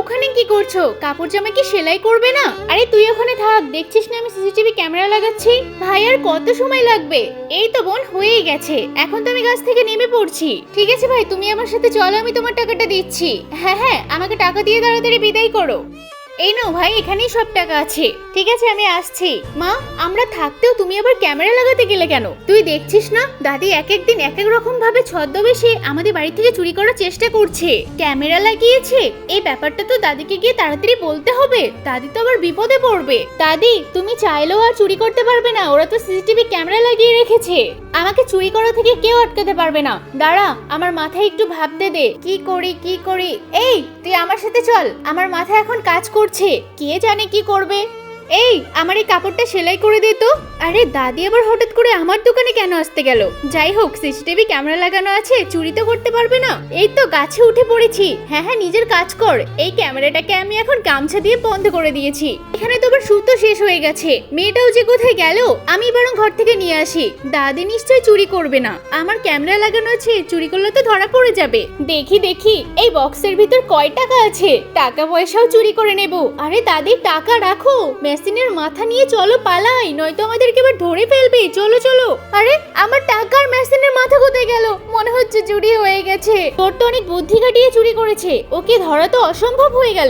ওখানে কি করছো? কাপড় জামা কি সেলাই করবে না? আরে তুই ওখানে থাক, দেখছিস না আমি সিসিটিভি ক্যামেরা লাগাচ্ছি। ভাই আর কত সময় লাগবে? এই তো বোন হয়েই গেছে, এখন তো আমি গাছ থেকে নেমে পড়ছি। ঠিক আছে ভাই, তুমি আমার সাথে চলো, আমি তোমার টাকাটা দিচ্ছি। হ্যাঁ হ্যাঁ, আমাকে টাকা দিয়ে তাড়াতাড়ি বিদায় করো। এই নাও ভাই, এখানেই সব টাকা আছে। ঠিক আছে, আমি আসছি। মা, আমরা থাকতেও তুমি আবার ক্যামেরা লাগাতে গেলে কেন? তুই দেখছিস না দাদি এক এক দিন এক এক রকম ভাবে ছদ্মবেশে আমাদের বাড়ি থেকে চুরি করার চেষ্টা করছে। ক্যামেরা লাগিয়েছে, এই ব্যাপারটা তো দাদিকে গিয়ে তাড়াতাড়ি বলতে হবে, দাদি তো আবার বিপদে পড়বে। দাদি, তুমি চাইলেও আর চুরি করতে পারবে না, ওরা তো সিসিটিভি ক্যামেরা লাগিয়ে রেখেছে। আমাকে চুরি করা থেকে কেউ আটকাতে পারবে না। দাঁড়া, আমার মাথায় একটু ভাবতে দে, কি করি কি করি। এই, তুই আমার সাথে চল, আমার মাথা এখন কাজ করছে, কে জানে কি করবে। এই, আমার এই কাপড়টা সেলাই করে দে তো। আরে দাদি আবার হঠাৎ করে আমার দোকানে কেন আসতে গেল? যাই হোক, সিসিটিভি ক্যামেরা লাগানো আছে, চুরি তো করতে পারবে না। এই তো গাছে উঠে পড়েছি। হ্যাঁ হ্যাঁ, নিজের কাজ কর। এই ক্যামেরাটাকে আমি এখন গামছা দিয়ে বন্ধ করে দিয়েছি। এখানে তো আবার সুতো শেষ হয়ে গেছে, মেয়েটাও যে কোথায় গেল, আমি বরং ঘর থেকে নিয়ে আসি। দাদি নিশ্চয়ই চুরি করবে না, আমার ক্যামেরা লাগানো আছে, চুরি করলে তো ধরা পড়ে যাবে। দেখি দেখি এই বক্সের ভিতর কয় টাকা আছে, টাকা পয়সাও চুরি করে নেব। আরে দাদি, টাকা রাখো, মেশিনের মাথা নিয়ে চলো পালাই, নয়তো আমাদেরকে এবার ধরে ফেলবে। চলো চলো। আরে আমার টাকার মেশিনের মাথা কোথায় গেল? মনে হচ্ছে চুরি হয়ে গেছে। তোর তো অনেক বুদ্ধি খাটিয়ে চুরি করেছে, ওকে ধরা তো অসম্ভব হয়ে গেল।